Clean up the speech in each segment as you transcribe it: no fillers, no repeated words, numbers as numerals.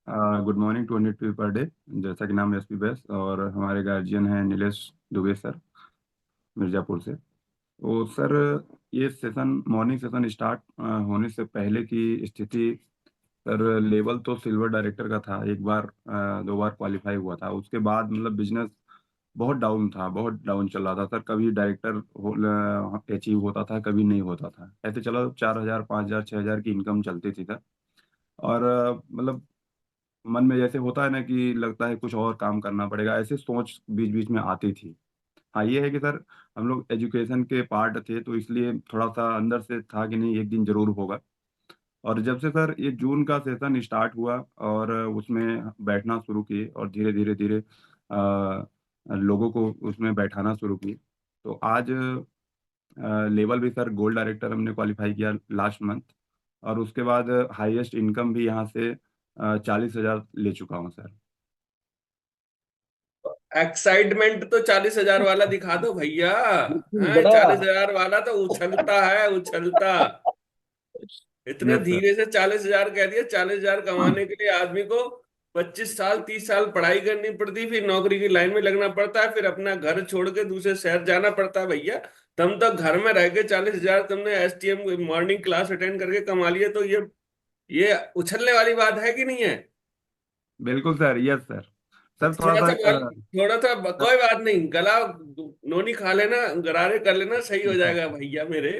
Good morning, 200 per day. जैसा कि नाम है एसपी बैस, और हमारे गार्जियन हैं नीलेश दुबे सर, मिर्ज़ापुर से। तो सर, ये सेशन मॉर्निंग सेशन स्टार्ट होने से पहले की स्थिति, सर लेवल तो सिल्वर डायरेक्टर का था। एक बार 2 बार क्वालिफाई हुआ था। उसके बाद मतलब बिजनेस बहुत डाउन था, बहुत डाउन चल रहा था सर। कभी डायरेक्टर अचीव होता था, कभी नहीं होता था। ऐसे चलो 4,000, 5,000, 6,000 की इनकम चलती थी सर। और मतलब मन में जैसे होता है ना कि लगता है कुछ और काम करना पड़ेगा, ऐसे सोच बीच बीच में आती थी। हाँ, ये है कि सर हम लोग एजुकेशन के पार्ट थे, तो इसलिए थोड़ा सा अंदर से था कि नहीं, एक दिन जरूर होगा। और जब से सर ये जून का सेशन स्टार्ट हुआ और उसमें बैठना शुरू किए और धीरे धीरे धीरे लोगों को उसमें बैठाना शुरू किए, तो आज लेवल भी सर गोल्ड डायरेक्टर हमने क्वालिफाई किया लास्ट मंथ। और उसके बाद हाईएस्ट इनकम भी यहाँ से 40,000 ले चुका हूँ सर। एक्साइटमेंट तो 40,000 वाला दिखा दो भैया। हैं, बड़ा। 40,000 वाला तो उछलता है, उछलता। इतने यस सर। धीरे से 40,000 कह दिया। 40,000 कमाने के लिए आदमी को 25 साल 30 साल पढ़ाई करनी पड़ती, फिर नौकरी की लाइन में लगना पड़ता है, फिर अपना घर छोड़ के दूसरे शहर जाना पड़ता है भैया। तुम तो घर में रह के 40,000 तुमने एसटीएम मॉर्निंग क्लास अटेंड करके कमा लिए, तो ये उछलने वाली बात है कि नहीं है? बिल्कुल सर, यस सर। सर थोड़ा थोड़ा सा सा थोड़ा सा कोई बात नहीं, गला नोनी खा लेना, गरारे कर लेना, सही हो जाएगा भैया मेरे।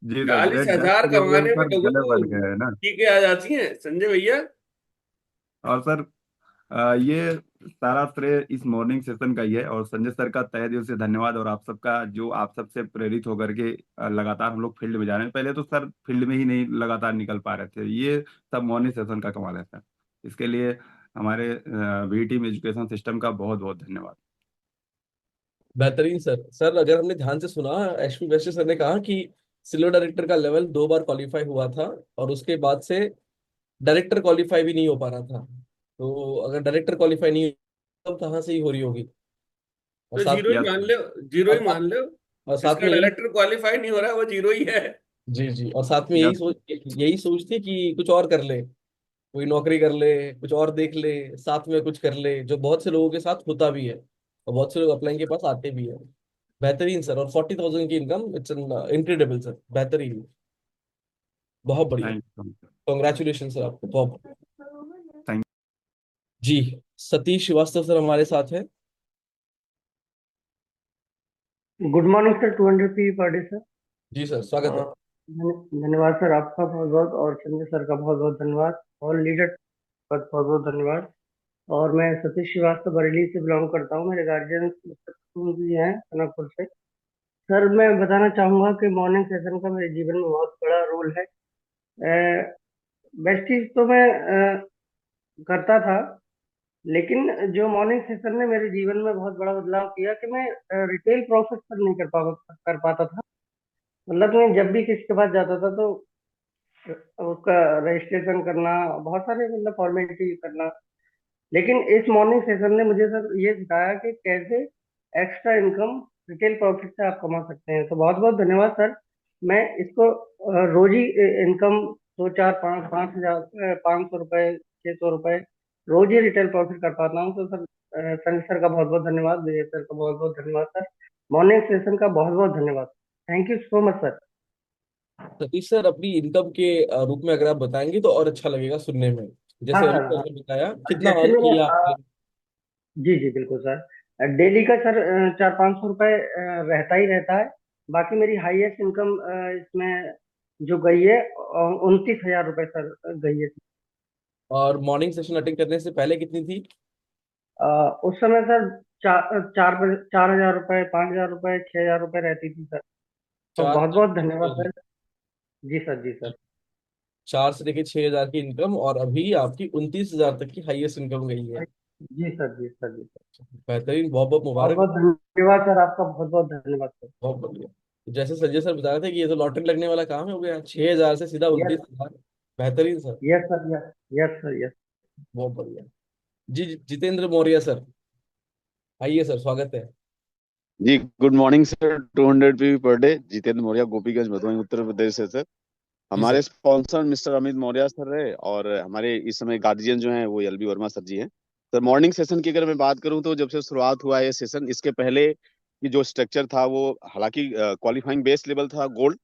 जी सर, 40,000 ड्रग्स की वजह से कमाने में सर लोगों गले को बढ़ गए है ना। टीके आ जाती हैं संजय भैया। और सर ये सारा श्रेय इस मॉर्निंग सेशन का ही है, और संजय सर का तहे दिल से धन्यवाद। और आप सबका, जो आप सबसे प्रेरित होकर के लगातार हम लोग फील्ड में जा रहे हैं। पहले तो सर फील्ड में ही नहीं लगातार निकल पा रहे थे। ये सब मॉर्निंग सेशन का कमाल है सर। इसके लिए हमारे वी टीम एजुकेशन सिस्टम का बहुत बहुत धन्यवाद। बेहतरीन सर। सर अगर हमने ध्यान से सुना, एचपी वैश्य सर ने कहा कि सिल्वर डायरेक्टर का लेवल 2 बार क्वालिफाई हुआ था और उसके बाद से डायरेक्टर क्वालिफाई भी नहीं हो पा रहा था। तो अगर डायरेक्टर क्वालिफाई नहीं तो कहाँ से ही हो रही होगी। और तो साथ जीरो ही यस मान सर। लो, जीरो और ही साथ मान लो। और साथ जिसका में यही। डायरेक्टर क्वालिफाई नहीं हो रहा वो जीरो ही है। जी जी, और साथ में यस यही सोच थी कि कुछ और कर ले, कोई नौकरी कर ले, कुछ और देख ले, साथ में कुछ कर ले, जो बहुत से लोगों के साथ होता भी है और बहुत से लोग अपलाइन के पास आते भी है। बेहतरीन सर। और 40,000 की इनकम, इट्स इनक्रेडिबल सर, बेहतरीन, बहुत बढ़िया। थैंक यू कॉन्ग्रेचुलेशन सर आपको, बहुत। थैंक जी, सतीश श्रीवास्तव सर हमारे साथ है। Good morning sir, 200 P per day sir. जी सर, स्वागत है। धन्यवाद सर, आपका बहुत बहुत, और संजय सर का बहुत बहुत धन्यवाद, और लीडर का बहुत बहुत धन्यवाद। और मैं सतीश श्रीवास्तव बरेली से बिलोंग करता हूँ। मेरे गार्जियन भी हैं कनकपुर से। सर मैं बताना चाहूंगा कि मॉर्निंग सेशन का मेरे जीवन में बहुत बड़ा रोल है। बेस्ट चीज तो मैं करता था, लेकिन जो मॉर्निंग सेशन ने मेरे जीवन में बहुत बड़ा बदलाव किया कि मैं रिटेल प्रोसेस पर नहीं कर पाता था। मतलब मैं जब भी किसी के पास जाता था तो उसका रजिस्ट्रेशन करना, बहुत सारे मतलब फॉर्मेलिटी करना। लेकिन इस मॉर्निंग सेशन ने मुझे सर ये सिखाया कि कैसे एक्स्ट्रा इनकम रिटेल प्रॉफिट से आप कमा सकते हैं। तो बहुत बहुत धन्यवाद सर। मैं इसको रोज ही इनकम 2 4 5 5 हजार 500 रुपए 600 रुपए रोज ही रिटेल प्रॉफिट कर पाता हूँ। तो सर संजय सर का बहुत बहुत धन्यवाद, विजय सर का बहुत बहुत धन्यवाद सर। मॉर्निंग सेशन का बहुत बहुत धन्यवाद। Thank you so much sir. Satish sir, अपनी इनकम के रूप में अगर आप बताएंगे तो और अच्छा लगेगा सुनने में। हाँ जैसे अभी सर, हाँ। आपने बताया कितना जैसे अर्न मेरा किया आपने। जी जी बिल्कुल सर, डेली का सर 400 500 रुपए रहता ही रहता है। बाकी मेरी हाईएस्ट इनकम इसमें जो गई है 29,000 रुपए सर गई है। और मॉर्निंग सेशन अटेंड करने से पहले कितनी थी? उस समय सर 4,000 रुपए 5,000 रुपए 6,000 रुपए रहती थी सर। तो चार बहुत बहुत धन्यवाद हजार सर। जी सर, जी सर। 4 से लेके 6 हजार की इनकम, और अभी आपकी 29 हजार तक की हाईएस्ट इनकम गई है। जी सर, जी सर, जी सर। बेहतरीन, बहुत बहुत बहुत मुबारक। बहुत धन्यवाद सर, आपका बहुत बहुत धन्यवाद सर। बहुत बढ़िया। तो जैसे संजय सर बता रहे थे कि ये तो लॉटरी लगने वाला काम हो गया, 6 हजार से सीधा यस, 29 हजार। बेहतरीन sir, yes sir, yes. Yes sir, yes. बहुत बढ़िया। जी जितेंद्र मौर्य सर, आइए सर, स्वागत है। जी good morning sir. 200 P per day, Jitendra Maurya, Gopiganj Bhadohi Uttar Pradesh से सर। जी सर। हमारे sponsor mister Amit Maurya sir है, और हमारे इस समय गार्जियन जो हैं वो एलबी वर्मा सर जी हैं। सर मॉर्निंग सेशन की अगर मैं बात करूं तो जब से शुरुआत हुआ है ये सेशन, इसके पहले की जो स्ट्रक्चर था वो हालांकि क्वालिफाइंग बेस लेवल था गोल्ड,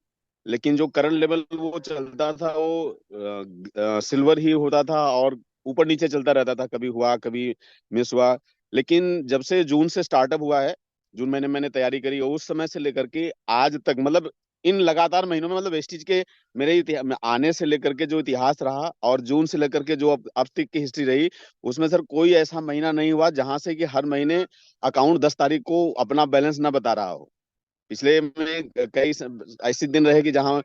लेकिन जो करंट लेवल वो चलता था वो सिल्वर ही होता था, और ऊपर नीचे चलता रहता था, कभी हुआ कभी मिस हुआ। लेकिन जब से जून से स्टार्टअप हुआ है, जून महीने मैंने तैयारी करी, और उस समय से लेकर के आज तक, मतलब इन लगातार महीनों में, मतलब वेस्टिज के मेरे आने से लेकर के जो इतिहास रहा, और जून से लेकर के जो अब तक की हिस्ट्री रही, उसमें सर कोई ऐसा महीना नहीं हुआ जहां से कि हर महीने अकाउंट 10 तारीख को अपना बैलेंस ना बता रहा हो। पिछले में कई ऐसे दिन रहे कि जहां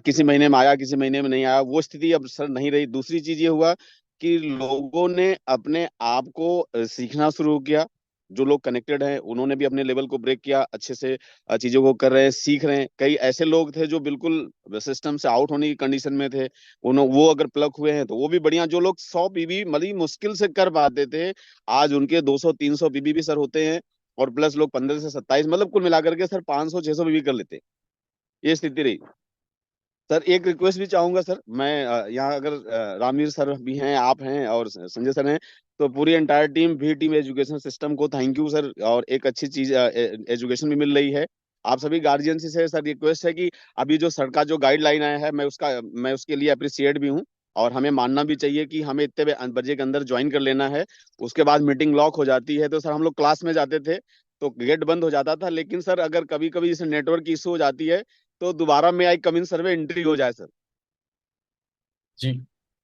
किसी महीने में आया, किसी महीने में नहीं आया, वो स्थिति अब सर नहीं रही। दूसरी चीज ये हुआ कि लोगों ने अपने आप को सीखना शुरू किया। जो लोग कनेक्टेड हैं उन्होंने भी अपने लेवल को ब्रेक किया, अच्छे से चीजों को कर रहे हैं, सीख रहे हैं। कई ऐसे लोग थे जो बिल्कुल सिस्टम से आउट होने की कंडीशन में थे, वो अगर प्लग हुए हैं तो वो भी बढ़िया। जो लोग 100 पीबी बड़ी मुश्किल से कर पाते थे, आज उनके 200-300 पीबी भी सर होते हैं, और प्लस लोग 15 से 27, मतलब कुल मिलाकर के सर 500-600 भी कर लेते। ये स्थिति रही। सर एक रिक्वेस्ट भी चाहूंगा सर, मैं यहाँ अगर रामवीर सर भी हैं, आप हैं और संजय सर हैं, तो पूरी एंटायर टीम भी टीम एजुकेशन सिस्टम को थैंक यू सर। और एक अच्छी चीज एजुकेशन भी मिल रही है। आप सभी गार्जियन से सर रिक्वेस्ट है कि अभी जो सर का जो गाइडलाइन आया है, मैं उसके लिए अप्रिसिएट भी हूँ, और हमें मानना भी चाहिए कि हमें इतने बजे के अंदर ज्वाइन कर लेना है। उसके बाद मीटिंग लॉक हो जाती है, तो सर हम लोग क्लास में जाते थे तो गेट बंद हो जाता था, लेकिन सर अगर कभी कभी जैसे नेटवर्क इशू हो जाती है तो दोबारा में आई कम इन सर्वे एंट्री हो जाए सर। जी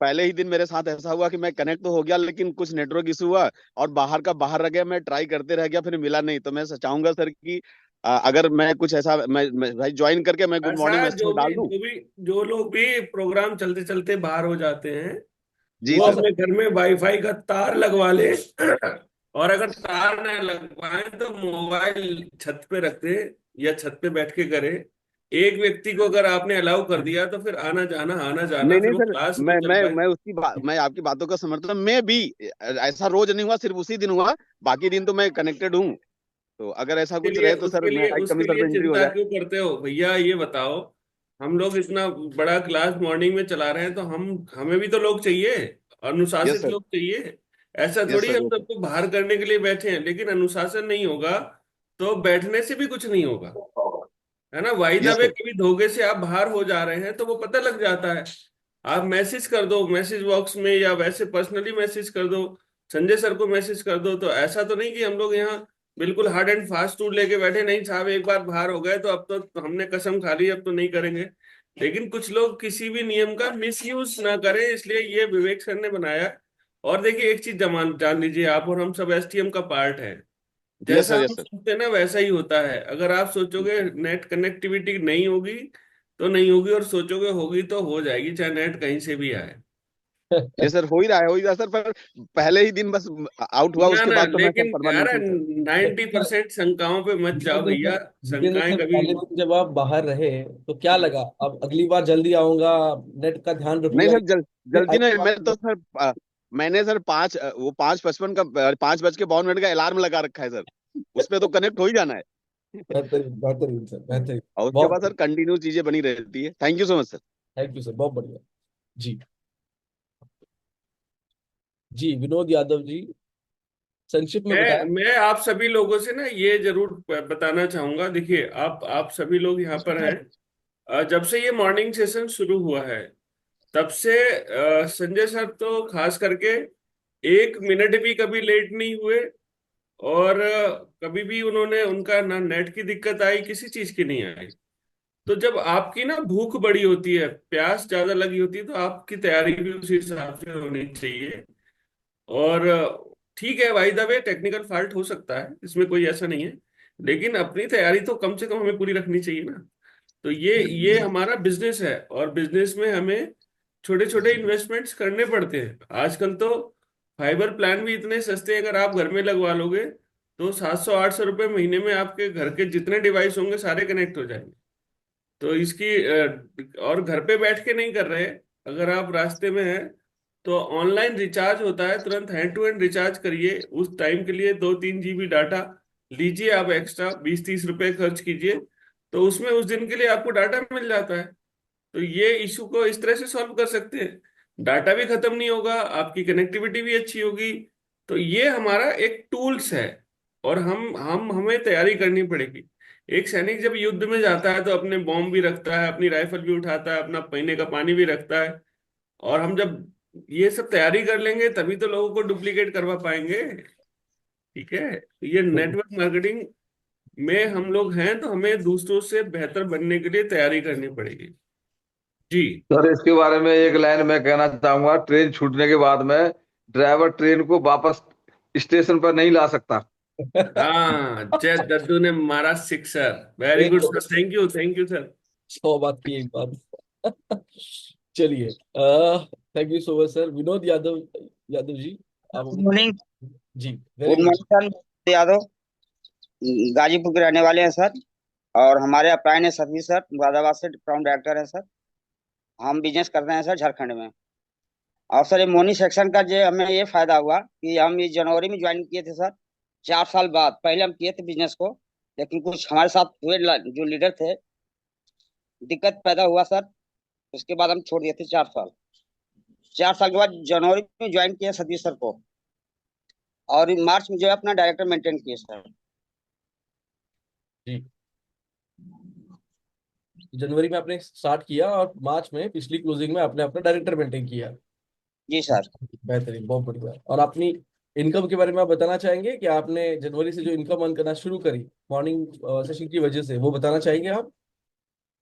पहले ही दिन मेरे साथ ऐसा हुआ कि मैं कनेक्ट तो हो गया, लेकिन कुछ नेटवर्क इशू हुआ और बाहर का बाहर रह गया, मैं ट्राई करते रह गया, फिर मिला नहीं। तो मैं चाहूंगा सर कि अगर मैं कुछ ऐसा, मैं भाई ज्वाइन करके मैं गुड मॉर्निंग ऐसा मैसेज डाल दूं। जो लोग भी प्रोग्राम चलते चलते बाहर हो जाते हैं, जी वो हाँ सर। सर। अपने घर में वाईफाई का तार लगवा ले। और अगर तार न लगवाएं तो मोबाइल छत पे रख दे या छत पे बैठ के करे। एक व्यक्ति को अगर आपने अलाउ कर दिया तो फिर आना जाना नहीं नहीं फिर वो सर, क्लास मैं नहीं चल मैं पाए। मैं उसकी बात, मैं आपकी बातों का समर्थन, मैं भी ऐसा रोज नहीं हुआ, सिर्फ उसी दिन हुआ, बाकी दिन तो मैं कनेक्टेड हूँ। तो अगर ऐसा कुछ रहे तो सर मैं उसके कमी सर लिए पे एंट्री हो चिंता जाए। क्यों करते हो भैया, ये बताओ। हम लोग इतना बड़ा क्लास मॉर्निंग में चला रहे हैं तो हम हमें भी तो लोग चाहिए, यस अनुशासित सर। लोग चाहिए। ऐसा यस थोड़ी सर। हम यस सबको बाहर करने के लिए बैठे हैं, लेकिन अनुशासन नहीं होगा तो बैठने से भी कुछ नहीं होगा। सर। है ना, why the yes way sir. कभी धोखे से आप बाहर हो जा रहे हैं तो वो पता लग जाता है। आप मैसेज कर दो मैसेज बॉक्स में, या वैसे पर्सनली मैसेज कर दो, संजय सर को मैसेज कर दो। तो ऐसा तो नहीं कि हम लोग यहाँ बिल्कुल हार्ड एंड फास्ट रूल लेके बैठे, नहीं साहब एक बार बाहर हो गए तो अब तो हमने कसम खा ली, अब तो नहीं करेंगे। लेकिन कुछ लोग किसी भी नियम का मिस यूज ना करें, इसलिए ये विवेक सर ने बनाया। और देखिए एक चीज जान लीजिए, आप और हम सब एसटीएम का पार्ट है। यस जैसा सर। हम यस सर। सोचते हैं ना वैसा ही होता है। अगर आप सोचोगे नेट कनेक्टिविटी नहीं होगी तो नहीं होगी, और सोचोगे होगी तो हो जाएगी, चाहे नेट कहीं से भी आए। ये सर हो ही रहा है, हो ही रहा है सर, पर पहले ही दिन बस आउट हुआ, ना उसके ना, बाद तो मैं सर लेकिन यार परमानेंटली सर। 90% शंकाओं पे मत जाओ जितेंद्र भैया। सर, जितेंद्र शंकाएं सर, कभी। पहले दिन जब आप बाहर रहे तो क्या लगा? अब अगली बार जल्दी आऊंगा, नेट का ध्यान नहीं रखूंगा, सर, फिर जल्दी अगली नहीं, मैं तो बार? सर मैंने सर वो 5:55 का 5:52 का अलार्म लगा रखा है सर। उस पे तो कनेक्ट हो ही जाना है। बेहतरीन बेहतरीन सर, बेहतरीन। और उसके बाद बहुत सर कंटिन्यू चीजें बनी रहती है। Thank you so much sir. Thank you sir, बहुत बढ़िया। जी जी, विनोद यादव जी, संक्षिप्त में बताएं। मैं आप सभी लोगों से ना ये जरूर बताना चाहूंगा। देखिए आप सभी लोग यहाँ पर हैं। जब से ये मॉर्निंग सेशन शुरू हुआ है तब से संजय सर तो खास करके एक मिनट भी कभी लेट नहीं हुए। और कभी भी उन्होंने उनका ना नेट की दिक्कत आई, किसी चीज की नहीं आई। तो जब आपकी ना भूख बड़ी होती है, प्यास ज्यादा लगी होती है, तो आपकी तैयारी भी उसी हिसाब से होनी चाहिए। और ठीक है, by the way technical fault हो सकता है, इसमें कोई ऐसा नहीं है। लेकिन अपनी तैयारी तो कम से कम हमें पूरी रखनी चाहिए ना। तो ये हमारा बिजनेस है, और बिजनेस में हमें छोटे छोटे इन्वेस्टमेंट्स करने पड़ते हैं। आजकल तो फाइबर प्लान भी इतने सस्ते हैं, अगर आप घर में लगवा लोगे तो 700-800 रुपये महीने में आपके घर के जितने डिवाइस होंगे सारे कनेक्ट हो जाएंगे। तो इसकी और घर पे बैठ के नहीं कर रहे, अगर आप रास्ते में हैं तो ऑनलाइन रिचार्ज होता है, तुरंत हैंड टू हैंड रिचार्ज करिए। उस टाइम के लिए 2-3 GB डाटा लीजिए, आप एक्स्ट्रा 20-30 रुपए खर्च कीजिए, तो उसमें उस दिन के लिए आपको डाटा मिल जाता है। तो ये इशू को इस तरह से सॉल्व कर सकते हैं, डाटा भी खत्म नहीं होगा, आपकी कनेक्टिविटी भी अच्छी होगी। तो ये हमारा एक टूल्स है, और हम हमें तैयारी करनी पड़ेगी। एक सैनिक जब युद्ध में जाता है तो अपने बॉम्ब भी रखता है, अपनी राइफल भी उठाता है, अपना पीने का पानी भी रखता है। और हम जब ये सब तैयारी कर लेंगे तभी तो लोगों को डुप्लीकेट करवा पाएंगे। ठीक है, तो ये नेटवर्क मार्केटिंग में हम लोग हैं, तो हमें दूसरों से बेहतर बनने के लिए तैयारी करनी पड़ेगी। जी। सर इसके बारे में एक लाइन मैं कहना चाहूंगा, ट्रेन छूटने के बाद में ड्राइवर ट्रेन को वापस स्टेशन पर नहीं ला सकता। हाँ, जय दद्दू ने मारा सिक्सर। वेरी एक good sir, thank you sir. 100 बात की एक बात। चलिए, thank you so much sir. Vinod Yadav, Yadav ji, आप गुड मॉर्निंग। जी, very good good. Morning sir. Yadav Ghazipur के रहने वाले हैं सर, और हमारे अपरायण है सतवी सर, मुरादाबाद से टाउन डायरेक्टर है सर। हम बिजनेस कर रहे हैं सर झारखंड में। और सर ये मोनी सेक्शन का जो हमें ये फायदा हुआ कि हम ये जनवरी में ज्वाइन किए थे सर, 4 साल बाद। पहले हम किए थे बिजनेस को, लेकिन कुछ हमारे साथ हुए जो लीडर थे, दिक्कत पैदा हुआ सर। उसके बाद हम छोड़ दिए थे 4 साल। 4 साल के बाद जनवरी में ज्वाइन किया सतीश सर को, और मार्च में जो है अपना डायरेक्टर मेंटेन किए सर। जी, जनवरी में आपने स्टार्ट किया और मार्च में पिछली क्लोजिंग में आपने अपना डायरेक्टर मेंटेन किया। जी सर। बेहतरीन, बहुत बढ़िया। और अपनी इनकम के बारे में आप बताना चाहेंगे कि आपने जनवरी से जो इनकम अर्न करना शुरू करी मॉर्निंग सेशन की वजह से, वो बताना चाहेंगे आप?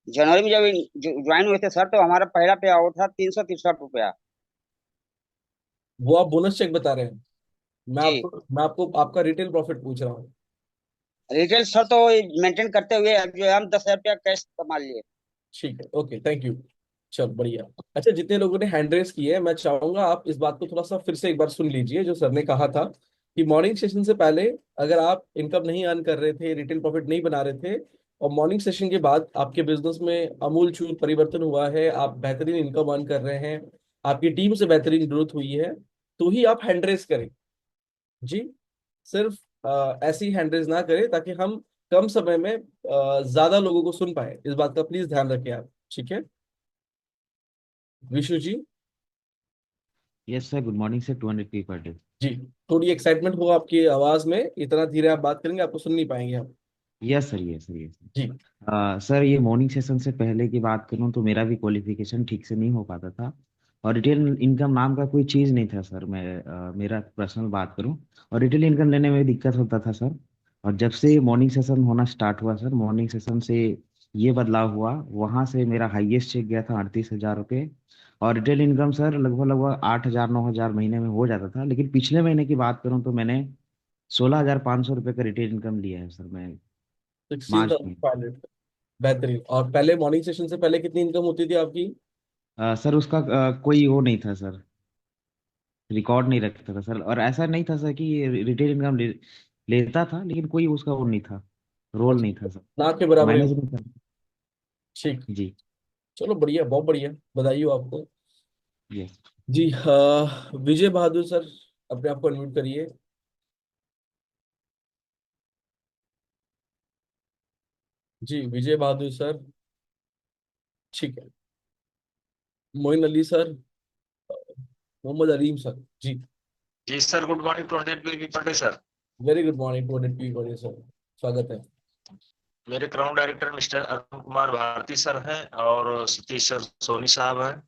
जनवरी में जब ज्वाइन हुए थे सर, तो हमारा पहला पे आउट था 363 रुपया। वो आप बोनस चेक बता रहे हैं? जी। मैं आपको आपका रिटेल प्रॉफिट पूछ रहा हूँ। रिटेल सर तो मेंटेन करते हुए अब जो है हम 10,000 रुपया कैश कमा लिए। ठीक है, ओके, थैंक यू। चल बढ़िया। अच्छा, जितने लोगों ने हैंड रेस किए हैं, मैं चाहूंगा आप इस बात को थोड़ा सा फिर से एक बार सुन लीजिए, जो सर ने कहा था कि मॉर्निंग सेशन से पहले अगर आप इनकम नहीं अर्न कर रहे थे, रिटेल प्रॉफिट नहीं बना रहे थे, और मॉर्निंग सेशन के बाद आपके बिजनेस में अमूल चूल परिवर्तन हुआ है, आप बेहतरीन इनकम अर्न कर रहे हैं, आपकी टीम से बेहतरीन ग्रोथ हुई है, तो ही आप हैंड रेस करें। जी, सिर्फ ऐसी हैंड रेस ना करें, ताकि हम कम समय में ज्यादा लोगों को सुन पाए। इस बात का प्लीज ध्यान रखें आप। ठीक है Vishu ji? Yes sir, good morning sir. 200 P per day. जी, थोड़ी एक्साइटमेंट हो आपकी आवाज में, इतना धीरे आप बात करेंगे आपको सुन नहीं पाएंगे हम। Yes sir, yes sir, yes जी। सर। ये मॉर्निंग सेशन से पहले की बात करूं तो मेरा भी क्वालिफिकेशन ठीक से नहीं हो पाता था, और रिटेल इनकम नाम का कोई चीज़ नहीं था सर। मैं मेरा पर्सनल बात करूं, और रिटेल इनकम लेने में भी दिक्कत होता था सर। और जब से मॉर्निंग सेशन होना स्टार्ट हुआ सर, मॉर्निंग सेशन से ये बदलाव हुआ, वहां से मेरा हाईएस्ट चेक गया था 38,000 रुपये। और रिटेल इनकम सर लगभग लगभग 8,000 9,000 महीने में हो जाता था। लेकिन पिछले महीने की बात करूं तो मैंने 16,500 रुपये का रिटेल इनकम लिया है सर मैं, सिक्सटीन मार्च में। थाउजेंड फाइव हंड्रेड बेहतरीन। और पहले मॉर्निंग सेशन से पहले कितनी इनकम होती थी आपकी? सर उसका कोई वो नहीं था सर, रिकॉर्ड नहीं रखता था सर। और ऐसा नहीं था सर कि ये रिटेल इनकम लेता था, लेकिन कोई उसका वो नहीं था, रोल नहीं था अच्छा, सर, ना के बराबर मैनेज income। नहीं था। ठीक। जी। चलो बढ़िया, बहुत बढ़िया, बधाई हो आपको। यस। जी, विजय बहादुर सर, अपने आप को अनम्यूट करिए। जी, विजय बहादुर सर। ठीक है। Moin Ali sir, Mohammad Aleem sir. जी, जी सर, गुड मॉर्निंग टू पटे sir. Very good morning to P sir, स्वागत है। मेरे crown director mister Arun Kumar Bharati sir हैं, और सतीश सर सोनी साहब हैं।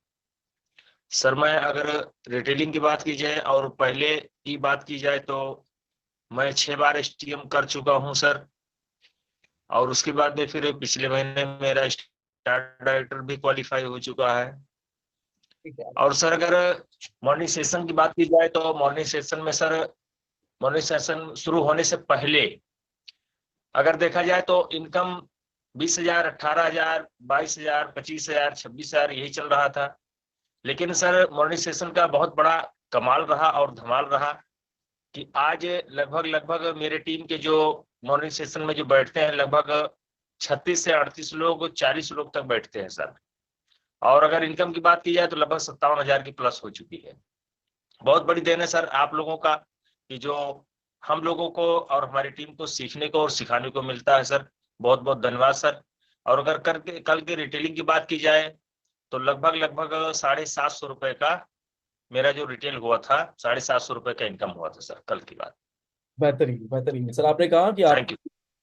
सर मैं अगर रिटेलिंग की बात की जाए और पहले की बात की जाए तो मैं 6 बार एसटीएम कर चुका हूं सर। और उसके बाद में फिर पिछले महीने मेरा स्टार डायरेक्टर भी क्वालिफाई हो चुका है। ठीक है। और सर अगर मॉर्निंग सेशन की बात की जाए तो मॉर्निंग सेशन में सर, मॉर्निंग सेशन शुरू होने से पहले अगर देखा जाए तो इनकम 20,000, 18,000, 22,000, 25,000, 26,000 यही चल रहा था। लेकिन सर मॉर्निंग सेशन का बहुत बड़ा कमाल रहा और धमाल रहा कि आज लगभग लगभग मेरे टीम के जो मॉर्निंग सेशन में जो बैठते हैं, लगभग 36 से 38 लोग, 40 लोग तक बैठते हैं सर। और अगर इनकम की बात की जाए तो लगभग 57,000 की प्लस हो चुकी है। बहुत बड़ी देन है सर आप लोगों का, कि जो हम लोगों को और हमारी टीम को सीखने को और सिखाने को मिलता है सर। बहुत बहुत धन्यवाद सर। और अगर कल के रिटेलिंग की बात की जाए तो लगभग लगभग 750 रुपए का मेरा जो रिटेल हुआ था, 750 रुपए का इनकम हुआ था सर, कल की बात। बेहतरीन बेहतरीन सर। आपने कहा कि आप थैंक यू।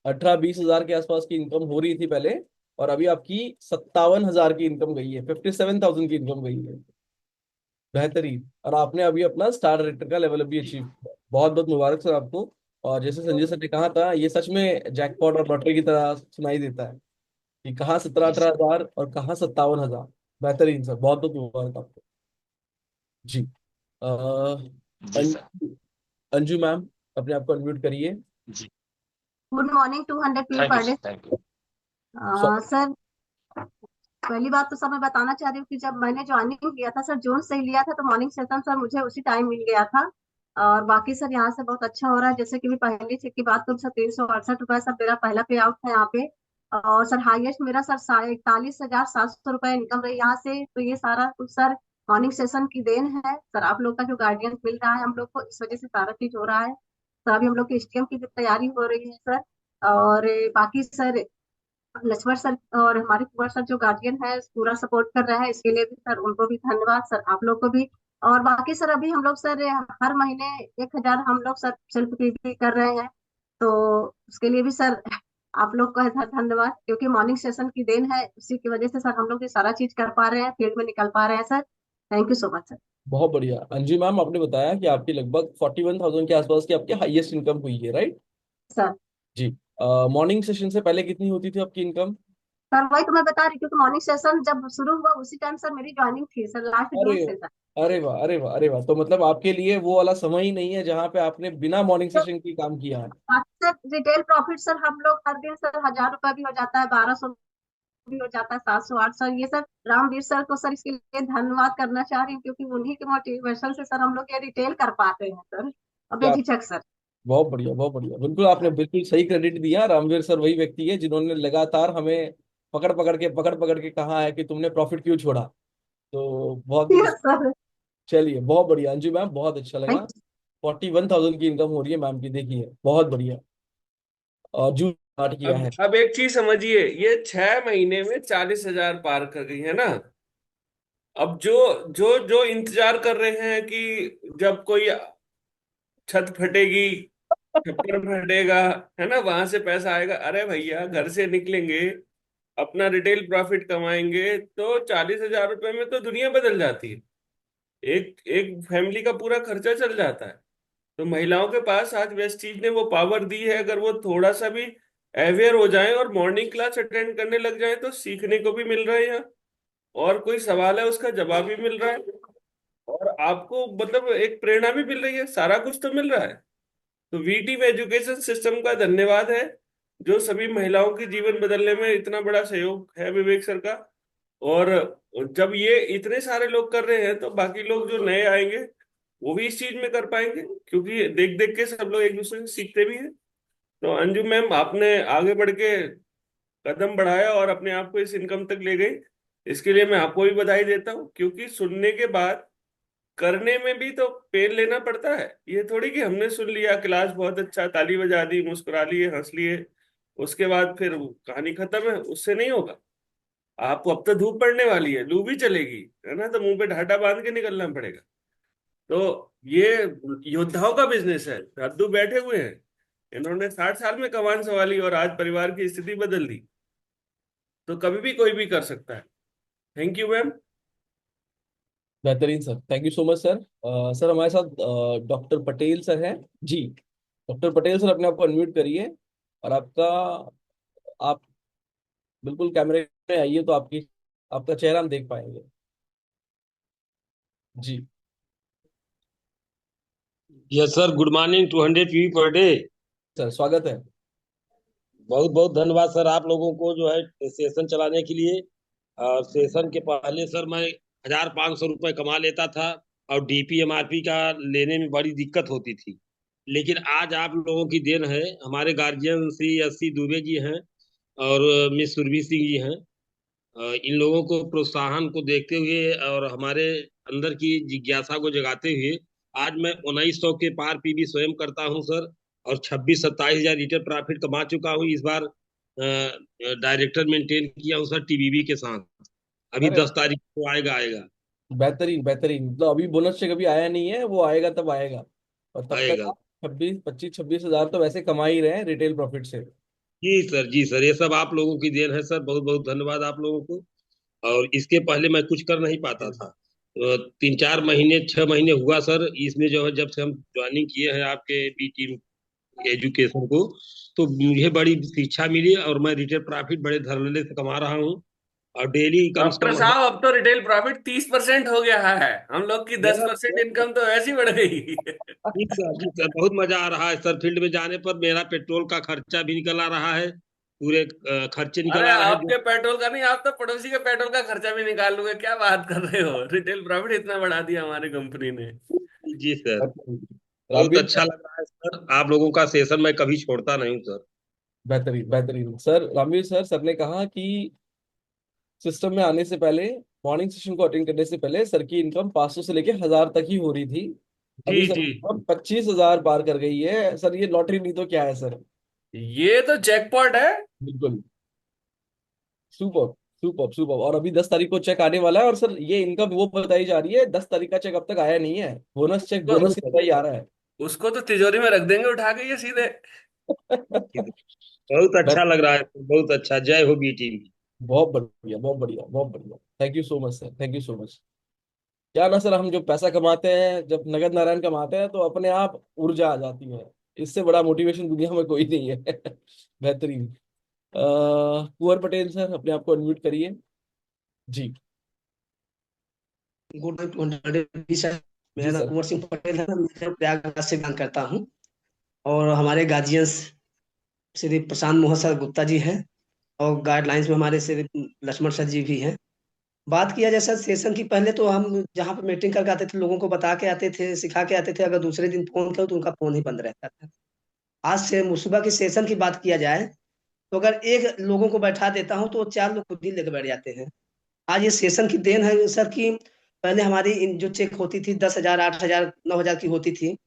18-20 हजार के आसपास की इनकम हो रही थी पहले, और अभी आपकी 57 हजार की इनकम गई है, 57,000 की इनकम गई है। बेहतरीन। और आपने अभी अपना स्टार रेटर का लेवल भी अचीव किया, बहुत बहुत मुबारक सर आपको। और जैसे संजय सर ने कहा था, ये सच में जैकपॉट और लॉटरी की तरह सुनाई देता है कि कहाँ 17-18 हजार और कहाँ 57 हजार। बेहतरीन सर, बहुत बहुत मुबारक आपको। जी। जी सर। अंजू अंजू मैम, अपने आप को अनम्यूट करिए। जी। Good morning 200 P thank you per day. Sir, thank you. Sir, पहली बात तो सर मैं बताना चाह रही हूँ कि जब मैंने ज्वाइनिंग किया था सर, जून से ही लिया था, तो मॉर्निंग सेशन सर मुझे उसी टाइम मिल गया था। और बाकी सर यहाँ से बहुत अच्छा हो रहा है। जैसे कि मैं पहली चेक की बात करूँ सर, 368 रुपए सर मेरा पहला पे आउट है यहाँ पे। और सर हाईएस्ट मेरा सर 41,700 रुपए इनकम रही यहाँ से। तो ये सारा कुछ सर मॉर्निंग सेशन की देन है सर। आप लोग का जो गाइडेंस मिल रहा है हम लोग को, इस वजह से सारा चीज हो रहा है। तो अभी हम लोग की एसटीएम की भी तैयारी हो रही है सर। और बाकी सर लक्ष्मण सर और हमारे कुंवर सर जो गार्जियन है पूरा सपोर्ट कर रहे हैं, इसके लिए भी सर उनको भी धन्यवाद सर, आप लोग को भी। और बाकी सर अभी हम लोग सर हर महीने 1,000 हम लोग सर सेल्फ पीपी कर रहे हैं। तो उसके लिए भी सर आप लोग का धन्यवाद, क्योंकि मॉर्निंग सेशन की देन है, उसी की वजह से सर हम लोग ये सारा चीज कर पा रहे हैं, फील्ड में निकल पा रहे हैं sir. Thank you so much sir. बहुत बढ़िया। अंजू मैम, आपने बताया कि आपकी लगभग 41,000 के आसपास की आपकी हाईएस्ट इनकम हुई है, राइट? सर जी। मॉर्निंग सेशन से पहले कितनी होती थी आपकी इनकम? सर वही तो मैं बता रही हूँ, क्योंकि मॉर्निंग सेशन जब शुरू हुआ उसी टाइम सर मेरी ज्वाइनिंग थी सर, लास्ट अरे, जून से सर। अरे वाह, अरे वाह, अरे वाह। तो मतलब आपके लिए वो वाला समय ही नहीं है जहाँ पे आपने बिना मॉर्निंग सेशन की काम किया है। सर रिटेल प्रॉफिट सर हम लोग हर दिन सर 1,000 रुपए भी हो जाता है, 1,200 भी हो जाता है, 700 800। ये सर रामवीर सर को सर इसके लिए धन्यवाद करना चाह रही हूँ, क्योंकि उन्हीं के मोटिवेशन से सर हम लोग ये रिटेल कर पाते हैं सर, और क्या! बेझिझक सर। बहुत बढ़िया, बहुत बढ़िया। बिल्कुल, आपने बिल्कुल सही क्रेडिट दिया। रामवीर सर वही व्यक्ति है जिन्होंने लगातार हमें पकड़ पकड़ के कहा है कि तुमने प्रॉफिट क्यों छोड़ा। तो बहुत बहुत यस सर। चलिए, बहुत बढ़िया अंजू मैम, बहुत अच्छा थैंक लगा। 41,000 की इनकम हो रही है मैम की, देखिए बहुत बढ़िया। और जून स्टार्ट किया है। अब एक चीज समझिए, ये 6 महीने में 40,000 पार कर गई है ना। अब जो जो जो इंतजार कर रहे हैं कि जब कोई छत फटेगी, छप्पर फटेगा, है ना, वहां से पैसा आएगा, अरे भैया घर से निकलेंगे, अपना रिटेल प्रॉफिट कमाएंगे, तो 40,000 रुपए में तो दुनिया बदल जाती है। एक एक फैमिली का पूरा खर्चा चल जाता है। तो महिलाओं के पास आज वेस्टीज ने वो पावर दी है, अगर वो थोड़ा सा भी अवेयर हो जाएं और मॉर्निंग क्लास अटेंड करने लग जाएं, तो सीखने को भी मिल रहा है यहाँ, और कोई सवाल है उसका जवाब भी मिल रहा है, और आपको मतलब एक प्रेरणा भी मिल रही है, सारा कुछ तो मिल रहा है। तो वीटी में एजुकेशन सिस्टम का धन्यवाद है, जो सभी महिलाओं के जीवन बदलने में इतना बड़ा सहयोग है विवेक सर का। और जब ये इतने सारे लोग कर रहे हैं, तो बाकी लोग जो नए आएंगे वो भी इस चीज में कर पाएंगे, क्योंकि देख देख के सब लोग एक दूसरे से सीखते भी हैं। तो अंजू मैम, आपने आगे बढ़ के कदम बढ़ाया और अपने आप को इस इनकम तक ले गई, इसके लिए मैं आपको भी बधाई देता हूँ। क्योंकि सुनने के बाद करने में भी तो पेन लेना पड़ता है। ये थोड़ी कि हमने सुन लिया, क्लास बहुत अच्छा, ताली बजा दी, मुस्कुरा लिए, हंस लिए, उसके बाद फिर कहानी खत्म है, उससे नहीं होगा। आपको अब तो धूप पड़ने वाली है, लू भी चलेगी, है ना, तो मुंह पे ढाटा बांध के निकलना पड़ेगा। तो ये योद्धाओं का बिजनेस है, दादू बैठे हुए हैं, इन्होंने 60 साल में कमान संभाली और आज परिवार की स्थिति बदल दी। तो कभी भी कोई भी कर सकता है। Thank you ma'am. बेहतरीन sir, thank you so much sir. Sir हमारे साथ डॉक्टर पटेल सर हैं। जी, डॉक्टर पटेल सर, अपने आप को अनम्यूट करिए। और आप बिल्कुल कैमरे में आइए, तो आपका चेहरा हम देख पाएंगे। जी yes sir, good morning 200 P per day. Sir, स्वागत है। बहुत बहुत धन्यवाद सर आप लोगों को जो है सेशन चलाने के लिए। सेशन के पहले सर मैं 1,500 रुपये कमा लेता था, और डीपीएमआरपी का लेने में बड़ी दिक्कत होती थी। लेकिन आज आप लोगों की देन है, हमारे गार्जियन श्री एस.सी. दुबे जी हैं और मिस सुरभि सिंह जी हैं। इन लोगों को प्रोत्साहन को देखते हुए और हमारे अंदर की जिज्ञासा को जगाते हुए आज मैं 1,900 के पार पीबी स्वयं करता हूं सर, और 26-27 हजार रिटेल प्रॉफिट कमा चुका हूं इस बार। डायरेक्टर मेंटेन किया हूं सर टीबीबी के साथ। अभी अरे 10 तारीख को आएगा बेहतरीन बेहतरीन, मतलब अभी बोनस चेक अभी आया नहीं है, वो आएगा तब आएगा। और तब तक आएगा। आप 26-26 हजार तो वैसे कमा ही रहे हैं रिटेल प्रॉफिट से। जी सर, ये सब आप लोगों की देन है सर, बहुत बहुत धन्यवाद आप लोगों को। और इसके पहले मैं कुछ कर नहीं पाता था। 3-4 महीने 6 महीने हुआ सर, इसमें जो है जब से हम ज्वाइनिंग किए हैं आपके बी टीम एजुकेशन को, तो मुझे बड़ी शिक्षा मिली और मैं रिटेल प्रॉफिट बड़े धड़ल्ले से कमा रहा हूँ। और डेली कम से डॉक्टर कम साहब अब तो रिटेल प्रॉफिट 30% हो गया है, हम लोग की 10% इनकम तो ऐसी बढ़ गई। जी सर, बहुत मजा आ रहा है सर। फील्ड में जाने पर मेरा पेट्रोल का खर्चा भी निकल आ रहा है, पूरे खर्चे निकल अरे आ रहे हैं आपके पेट्रोल का नहीं, आप तो पड़ोसी के पेट्रोल का खर्चा भी निकाल लोगे, क्या बात कर रहे हो, रिटेल प्रॉफिट इतना बढ़ा दिया हमारी कंपनी ने। जी सर, बहुत रामवीर अच्छा सर, लग रहा है सर। आप लोगों का सेशन मैं कभी छोड़ता नहीं हूँ सर। बेहतरीन बेहतरीन सर। रामवीर सर ने कहा कि सिस्टम में आने से पहले, मॉर्निंग सेशन को अटेंड करने से पहले सर की इनकम 500 से लेके 1000 तक ही हो रही थी। जी अभी सर जी, की 25,000 पार कर गई है सर, ये लॉटरी नहीं तो क्या है सर। ये तो जैकपॉट है। बिल्कुल, सुपर सुपर सुपर। और अभी 10 तारीख को चेक आने वाला है, और सर ये इनकम वो बताई जा रही है, 10 तारीख का चेक अब तक आया नहीं है, बोनस चेक तो बोनस की तरह ही आ रहा है। उसको तो तिजोरी में रख देंगे उठा के ये सीधे। बहुत अच्छा बस, लग रहा है, बहुत अच्छा। जय हो बी टीम की। बहुत बढ़िया बहुत बढ़िया बहुत बढ़िया। Thank you so much sir, thank you so much. क्या ना सर, हम जो पैसा कमाते हैं, जब नगद नारायण कमाते हैं तो अपने आप ऊर्जा आ जाती है। इससे बड़ा मोटिवेशन दुनिया में कोई नहीं है। बेहतरीन। कुंवर पटेल सर, अपने आप को अनम्यूट करिए। जी गुड नाइट सर। जी मेरा नाम सर। कुंवर सिंह पटेल है, मैं प्रयागराज से ज्ञान करता हूँ। और हमारे गार्जियंस श्री प्रशांत मोहन सर गुप्ता जी हैं, और गाइडलाइंस में हमारे श्री लक्ष्मण सर जी भी हैं। बात किया जाए सर सेशन की, पहले तो हम जहाँ पे मीटिंग करके आते थे, लोगों को बता के आते थे, सिखा के आते थे, अगर दूसरे दिन फोन करो तो उनका फोन ही बंद रहता था। आज से सुबह की सेशन की बात किया जाए तो अगर एक लोगों को बैठा देता हूँ तो 4 लोग खुद ही लेकर बैठ जाते हैं। आज ये सेशन की देन है सर कि पहले हमारी जो चेक होती थी 10,000, 8,000, 9,000 की होती थी,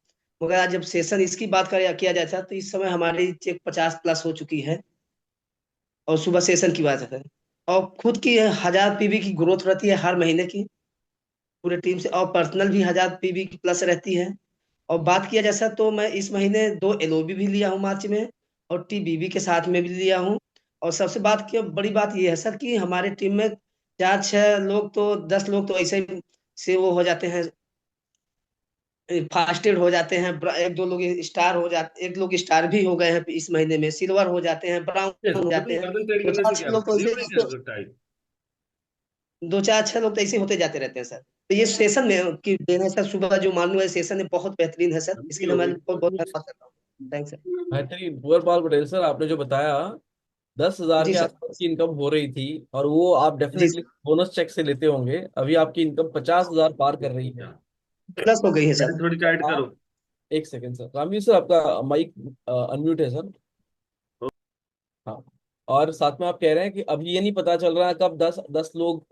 मगर आज जब सेशन इसकी बात कर किया जाता है तो इस समय हमारी चेक 50+ हो चुकी है। और सुबह सेशन की बात है, और खुद की 1,000 पीवी की ग्रोथ रहती है हर महीने की पूरे टीम से, और पर्सनल भी 1,000 पीवी की प्लस रहती है। और बात किया जैसा तो मैं इस महीने 2 एलओबी भी लिया हूँ मार्च में, और टीबीबी के साथ में भी लिया हूँ। और सबसे बड़ी बात ये है सर कि हमारे टीम में 4-6 लोग तो 10 लोग तो ऐसे ही से वो हो जाते हैं, फास्टेड हो जाते हैं। एक दो लोग स्टार हो जाते, एक लोग स्टार भी हो गए हैं इस महीने में, सिल्वर हो जाते हैं, ब्राउन हो तो जाते फिर हैं। गर्दन टेढ़ी दो करने चार से छह क्या लोग होता तो है, नहीं ऐसे होनी चाहिए टाइट। 2-4 6 लोग तो ऐसे होते जाते रहते हैं सर। तो ये सेशन में की देन है सर, सुबह जो मालूम है सेशन है बहुत बेहतरीन है सर, धमकी इसके लिए हो मैं गई। बहुत बहुत धन्यवाद करता हूँ। Thanks sir. बेहतरीन कुंवर पटेल सर, आपने जो बताया 10,000 जी के सर। आसपास की इनकम हो रही थी, और वो आप जी डेफिनेटली सर, बोनस चेक से लेते होंगे, अभी आपकी इनकम 50,000 पार कर रही है। प्लस हो गई है बेल्ट सर। थोड़ी टाइट करो। आप, एक सेकंड सर, रामवीर सर आपका माइक अनम्यूट है सर। हाँ। और साथ में आप कह रहे हैं कि अभी ये नहीं पता चल रहा है कब 10 10 लोग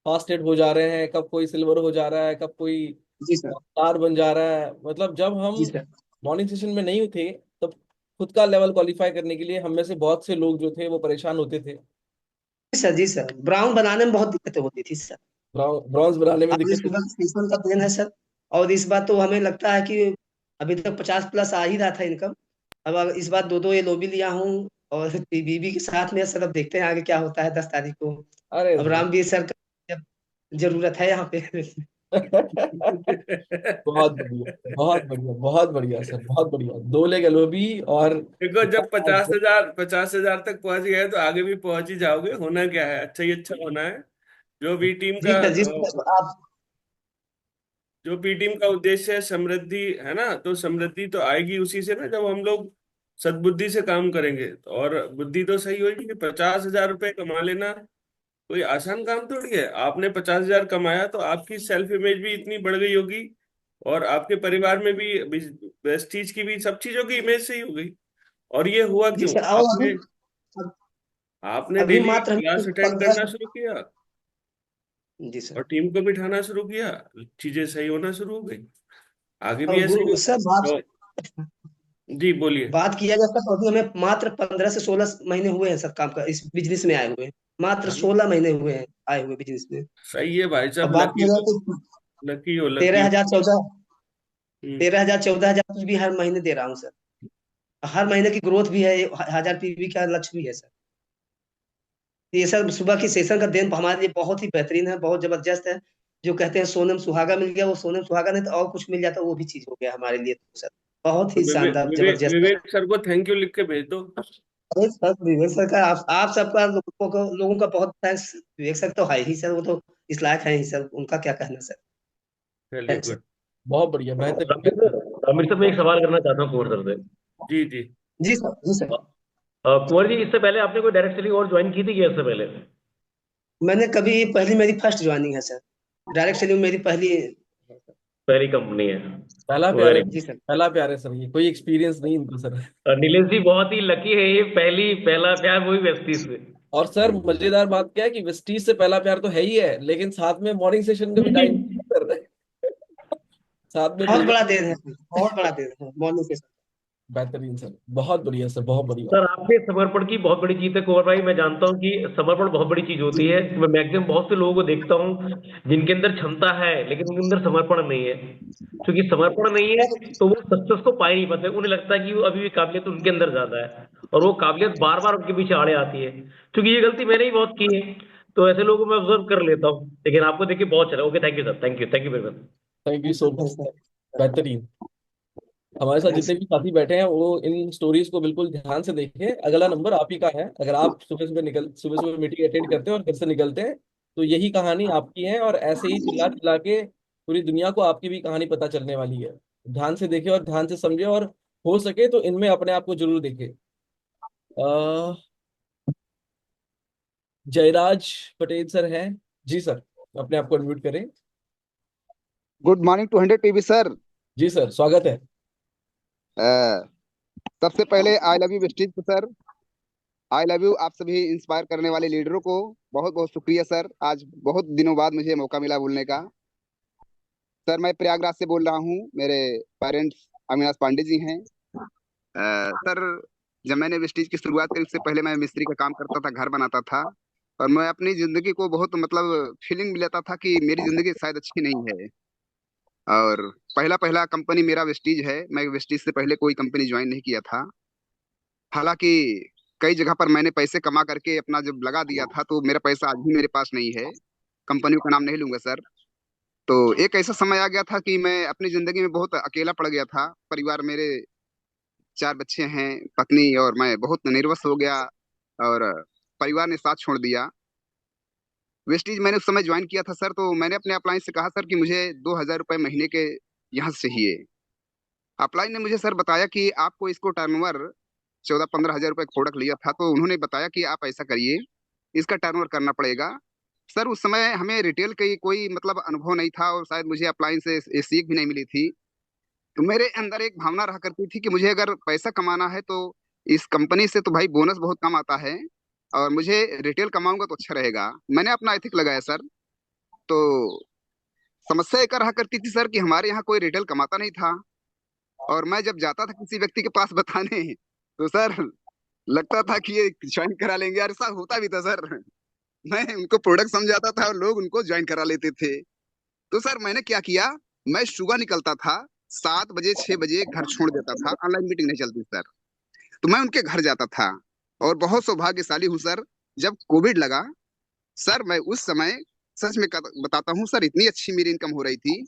फास्टेड हो जा रहे हैं, कब कोई सिल्वर हो जा रहा है, कब कोई जी सर। स्टार बन जा रहा है। मतलब जब हम जी सर। मॉर्निंग सेशन में नहीं थे, तब खुद का लेवल क्वालिफाई करने के लिए हम में से बहुत से लोग जो थे वो परेशान होते थे। जी सर। जी सर, ब्राउन बनाने में बहुत दिक्कतें होती थी सर। ब्रॉन्ज बनाने में आज इस दिक्कत सुबह होती सेशन का दिन है सर। और इस बार तो हमें लगता है कि अभी तक 50+ आ ही रहा था इनकम। अब इस बार 2-2 ये लोबी लिया हूँ, और बीबी के साथ में सर। अब देखते हैं आगे क्या होता है 10 तारीख को। थी। अरे अब रामवीर सर का जरूरत है यहाँ पे। बहुत बढ़िया बहुत बढ़िया बहुत बढ़िया सर, बहुत बढ़िया। 2 लेग एलओबी और देखो जब 50,000 तक पहुंच गए तो आगे भी पहुंच ही जाओगे, होना क्या है, अच्छा ही अच्छा होना है। जो भी टीम जी का सर। जी सर, आप जो भी टीम का उद्देश्य है समृद्धि, है ना, तो समृद्धि तो आएगी उसी से ना, जब हम लोग सद्बुद्धि से काम करेंगे। और बुद्धि तो सही होगी कि 50,000 रुपये कमा लेना कोई आसान काम थोड़ी है। आपने 50,000 कमाया तो आपकी सेल्फ इमेज भी इतनी बढ़ गई होगी, और आपके परिवार में भी वेस्टीज की भी, सब चीजों की इमेज सही हो गई। और ये हुआ जी क्यों? सर, और आपने आपने अभी डेली मात्र हम क्लास अटेंड 15 करना शुरू किया, जी सर। और टीम को बिठाना शुरू किया, चीजें सही होना शुरू हो गई। आगे भी और ऐसे ही गुरु होगा सर, तो। जी बोलिए। बात किया जाए सर तो अभी हमें मात्र 15 से 16 महीने हुए हैं सर काम का इस बिजनेस में आए हुए। मात्र चलो 16 महीने हुए हैं आए हुए बिजनेस में। सही है भाई अब साहब, बात लकी किया हो, जाए तो लकी हो, लकी तेरह हो। हजार चौदह हम्म। 13,000 14,000 कुछ भी हर महीने दे रहा हूँ सर। हर महीने की ग्रोथ भी है, 1,000 पीवी का लक्ष्य भी है सर। ये सर सुबह की सेशन का दिन हमारे लिए बहुत ही बेहतरीन है, बहुत जबरदस्त है। जो कहते हैं सोनम सुहागा मिल गया, वो सोनम सुहागा नहीं तो और कुछ मिल जाता वो भी चीज हो गया हमारे लिए तो सर। बहुत तो ही शानदार जबरदस्त है। विवेक सर को थैंक यू लिख के भेज दो। अरे सर विवेक सर का आप सबका लोगों का बहुत थैंक्स। विवेक सर तो है ही सर, वो तो इस लायक है ही सर, उनका क्या कहना सर। चलिए थैंक्स सर। गुड। बहुत बढ़िया, बेहतरीन आमिर बेहतरीन। सर, आमिर सर मैं एक सवाल करना चाहता हूँ कुंवर सर से। जी जी। जी सर, जी सर। कुंवर जी, इससे पहले आपने कोई डायरेक्ट सेलिंग और ज्वाइन की थी क्या इससे पहले? मैंने कभी पहली मेरी फर्स्ट ज्वाइनिंग है सर। डायरेक्ट सेलिंग मेरी पहली। पहली कंपनी है। पहला प्यार है, वेरी जी सर। पहला प्यार है सर, ये कोई एक्सपीरियंस नहीं इनको सर। गुड। नीलेश जी बहुत ही लकी है, ये पहला प्यार वही वेस्टीज से। और सर मजेदार बात क्या है कि वेस्टीज से पहला प्यार तो है ही है, लेकिन साथ में मॉर्निंग सेशन का भी टाइम सर। साथ में बहुत भैया। बड़ा देन है, बहुत बड़ा देन है मॉर्निंग सेशन। बेहतरीन सर, बहुत बढ़िया सर, बहुत बढ़िया। सर आपके समर्पण की बहुत बड़ी चीज है कुंवर भाई। मैं जानता हूँ कि समर्पण बहुत बड़ी चीज होती है। मैं मैक्सिमम बहुत से लोगों को देखता हूँ जिनके अंदर क्षमता है लेकिन उनके अंदर समर्पण नहीं है। क्योंकि समर्पण नहीं है तो वो सक्सेस को पा ही नहीं पाते। उन्हें लगता है कि वो अभी भी काबिलियत उनके अंदर ज्यादा है और वो काबिलियत बार बार उनके पीछे आड़े आती है। क्योंकि ये गलती मैंने ही बहुत की है, तो ऐसे लोगों को मैं ऑब्जर्व कर लेता हूँ। लेकिन आपको देख के बहुत चला। Okay, thank you sir, thank you very much. Thank you so much sir, बेहतरीन। हमारे साथ जितने भी साथी बैठे हैं वो इन स्टोरीज को बिल्कुल ध्यान से देखें। अगला नंबर आप ही का है। अगर आप सुबह सुबह मीटिंग अटेंड करते हैं और घर से निकलते हैं तो यही कहानी आपकी है, और ऐसे ही चिल्ला चिल्ला के पूरी दुनिया को आपकी भी कहानी पता चलने वाली है। ध्यान से देखें और ध्यान से समझे, और हो सके तो इनमें अपने आप को जरूर देखें। अह, जयराज पटेल सर हैं। जी सर, अपने आप को अनम्यूट करें। Good morning to 100 PV sir. जी सर, स्वागत है। सबसे पहले I love you Vestige sir. I love you आप सभी इंस्पायर करने वाले लीडरों को। बहुत बहुत शुक्रिया सर, आज बहुत दिनों बाद मुझे मौका मिला बोलने का। सर मैं प्रयागराज से बोल रहा हूँ, मेरे पेरेंट्स अविनाश पांडे जी हैं। सर जब मैंने वेस्टीज की शुरुआत करी उससे पहले मैं मिस्त्री का काम करता था, घर बनाता था। और मैं अपनी जिंदगी को बहुत मतलब फीलिंग लेता था कि मेरी जिंदगी शायद अच्छी नहीं है। और पहला पहला कंपनी मेरा वेस्टीज है। मैं वेस्टीज से पहले कोई कंपनी ज्वाइन नहीं किया था। हालांकि कई जगह पर मैंने पैसे कमा करके अपना जब लगा दिया था तो मेरा पैसा आज भी मेरे पास नहीं है। कंपनियों का नाम नहीं लूंगा सर। तो एक ऐसा समय आ गया था कि मैं अपनी जिंदगी में बहुत अकेला पड़ गया था। परिवार मेरे 4 बच्चे हैं, पत्नी और मैं बहुत निर्वस हो गया। और परिवार ने साथ छोड़ दिया। वेस्टीज मैंने उस समय ज्वाइन किया था सर, तो मैंने अपने अपलाइन से कहा सर कि मुझे 2,000 रुपये महीने के यहाँ से चाहिए। अपलाइन ने मुझे सर बताया कि आपको इसको टर्नओवर 14-15 हजार रुपये प्रोडक्ट लिया था, तो उन्होंने बताया कि आप ऐसा करिए, इसका टर्नओवर करना पड़ेगा। सर उस समय हमें रिटेल की कोई मतलब अनुभव नहीं था और शायद मुझे अपलाइन से ये सीख भी नहीं मिली थी। तो मेरे अंदर एक भावना रहा करती थी कि मुझे अगर पैसा कमाना है तो इस कंपनी से तो भाई बोनस बहुत कम आता है, और मुझे रिटेल कमाऊंगा तो अच्छा रहेगा। मैंने अपना एथिक लगाया सर। तो समस्या एक रहा करती थी सर कि हमारे यहाँ कोई रिटेल कमाता नहीं था। और मैं जब जाता था किसी व्यक्ति के पास बताने, तो सर लगता था कि ये ज्वाइन करा लेंगे। और ऐसा होता भी था सर। मैं उनको प्रोडक्ट समझाता था और लोग उनको ज्वाइन करा लेते थे। तो सर मैंने क्या किया, मैं सुबह निकलता था 7 बजे 6 बजे घर छोड़ देता था, ऑनलाइन मीटिंग नहीं चलती सर। तो मैं उनके घर जाता था। और बहुत सौभाग्यशाली हूँ सर, जब कोविड लगा सर मैं उस समय सच में बताता हूँ सर, इतनी अच्छी मेरी इनकम हो रही थी।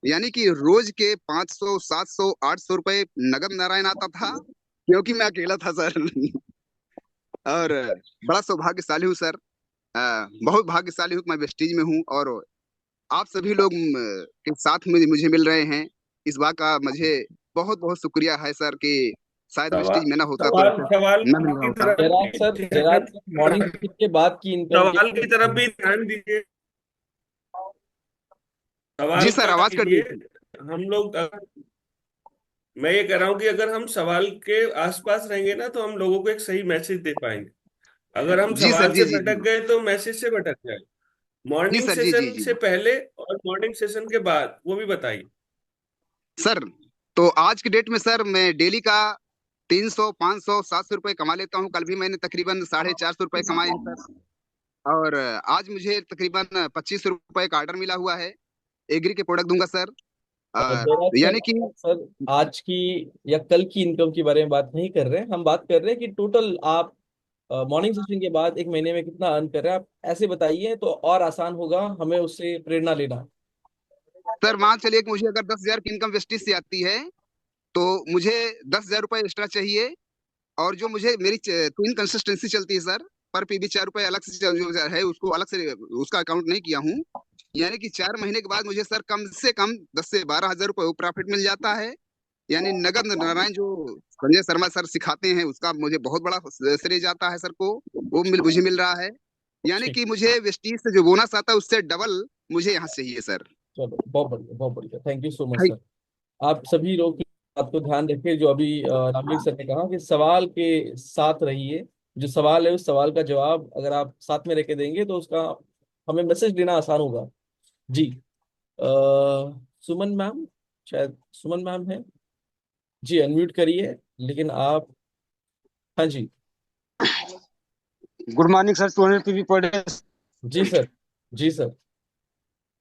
यानी कि रोज के 500 700 800 रुपए नगद नारायण आता था, क्योंकि मैं अकेला था सर। और बड़ा सौभाग्यशाली हूँ सर। बहुत भाग्यशाली हूँ कि मैं वेस्टीज में हूँ और आप सभी लोग के साथ में मुझे मिल रहे हैं। इस बात का मुझे बहुत बहुत शुक्रिया है सर कि शायद सवाल वेस्टीज में ना होता तो सवाल सवाल न मिल रहा की होता। तरफ जयराज सर मॉर्निंग शिफ्ट के बाद की इनकम सवाल की तरफ भी ध्यान दीजिए। जी सवाल सर, मत आवाज कट कीजिए। गई थी। हम लोग मैं ये कह रहा हूँ कि अगर हम सवाल के आसपास रहेंगे ना तो हम लोगों को एक सही मैसेज दे पाएंगे। अगर हम जी सर, सवाल जी से जी भटक जी। गए तो मैसेज से भटक जाए। जी मॉर्निंग सर, जी जी सेशन जी। से पहले और मॉर्निंग सेशन के बाद वो भी बताइए। सर तो आज की डेट में सर मैं डेली का 300 500 700 रुपए कमा लेता हूँ। कल भी मैंने तकरीबन 450 रुपए कमाए हैं सर। और आज मुझे तकरीबन 25 रुपए का ऑर्डर मिला हुआ है। एग्री के प्रोडक्ट दूंगा सर। जयराज सर, यानी कि सर आज की या कल की इनकम के बारे में बात नहीं कर रहे हैं, हम बात कर रहे हैं कि टोटल आप मॉर्निंग सेशन के बाद एक महीने में कितना अर्न कर रहे हैं। आप ऐसे बताइए तो और आसान होगा हमें उससे प्रेरणा लेना। सर मान चलिए कि मुझे अगर 10,000 की इनकम वेस्टिज से आती है तो मुझे 10,000 रुपए एक्स्ट्रा चाहिए। और जो मुझे मेरी ट्विन कंसिस्टेंसी चलती है सर, पर पीबी 4 रुपए अलग से जो है उसको अलग से उसका अकाउंट नहीं किया हूँ। यानी कि 4 महीने के बाद मुझे सर कम से कम 10 से 12 हजार रुपए प्रॉफिट मिल जाता है। यानी नगद नारायण जो संजय शर्मा सर सिखाते हैं उसका मुझे बहुत बड़ा श्रेय जाता है सर को, वो मुझे मिल रहा है। यानी ठीक, कि मुझे वेस्टीज से जो बोनस आता है उससे डबल मुझे यहाँ से चाहिए सर। चलो बहुत बढ़िया, बहुत बढ़िया, thank you so much sir. आप सभी लोग बात को ध्यान रखें जो अभी रामवीर सर ने कहा कि सवाल के साथ रहिए। जो सवाल है उस सवाल का जवाब अगर आप साथ में रख के देंगे तो उसका हमें मैसेज देना आसान होगा। जी सुमन मैम, शायद सुमन मैम है जी, अनम्यूट करिए। लेकिन आप, हाँ जी, good morning sir, 200 PV per day. जी सर, जी सर,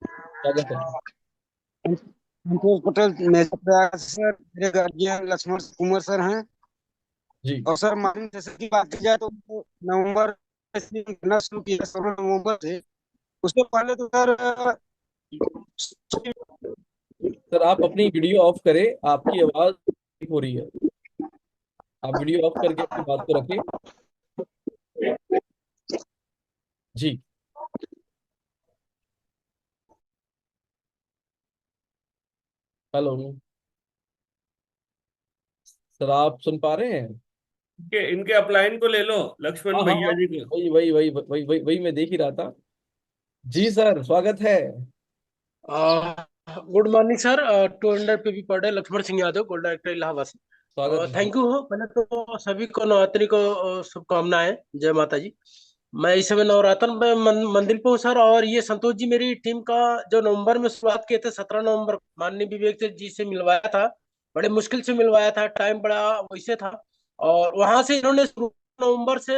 स्वागत है। संतोष पटेल मेजर प्रयास सर, मेरे गार्जियन लक्ष्मण कुमार सर हैं। जी और सर मॉर्निंग सेशन की बात की जाए तो नवंबर से करना शुरू किया, 16 नवंबर से। उससे पहले तो सर आप अपनी वीडियो ऑफ करें, आपकी आवाज ठीक हो रही है। आप वीडियो ऑफ करके अपनी बात को रखें। जी हेलो सर, आप सुन पा रहे हैं? इनके अपलाइन को ले लो, लक्ष्मण हाँ हाँ भैया हाँ, जी को। वही मैं देख ही रहा था। जी सर, स्वागत है। गुड मॉर्निंग सर, 200 पे भी per day, Laxman Singh Yadav, gold director Allahabad से। स्वागत है सर। थैंक यू हो पहले तो सभी को नवरात्रि को शुभकामनाएं, जय माता जी। मैं इस समय नवरात्र में मंदिर पे हूँ सर। और ये संतोष जी मेरी टीम का जो नवंबर में शुरुआत किए थे, 17 नवंबर को माननीय विवेक जी से मिलवाया था। बड़े मुश्किल से मिलवाया था, टाइम बड़ा वैसे था। और वहां से इन्होंने नवंबर से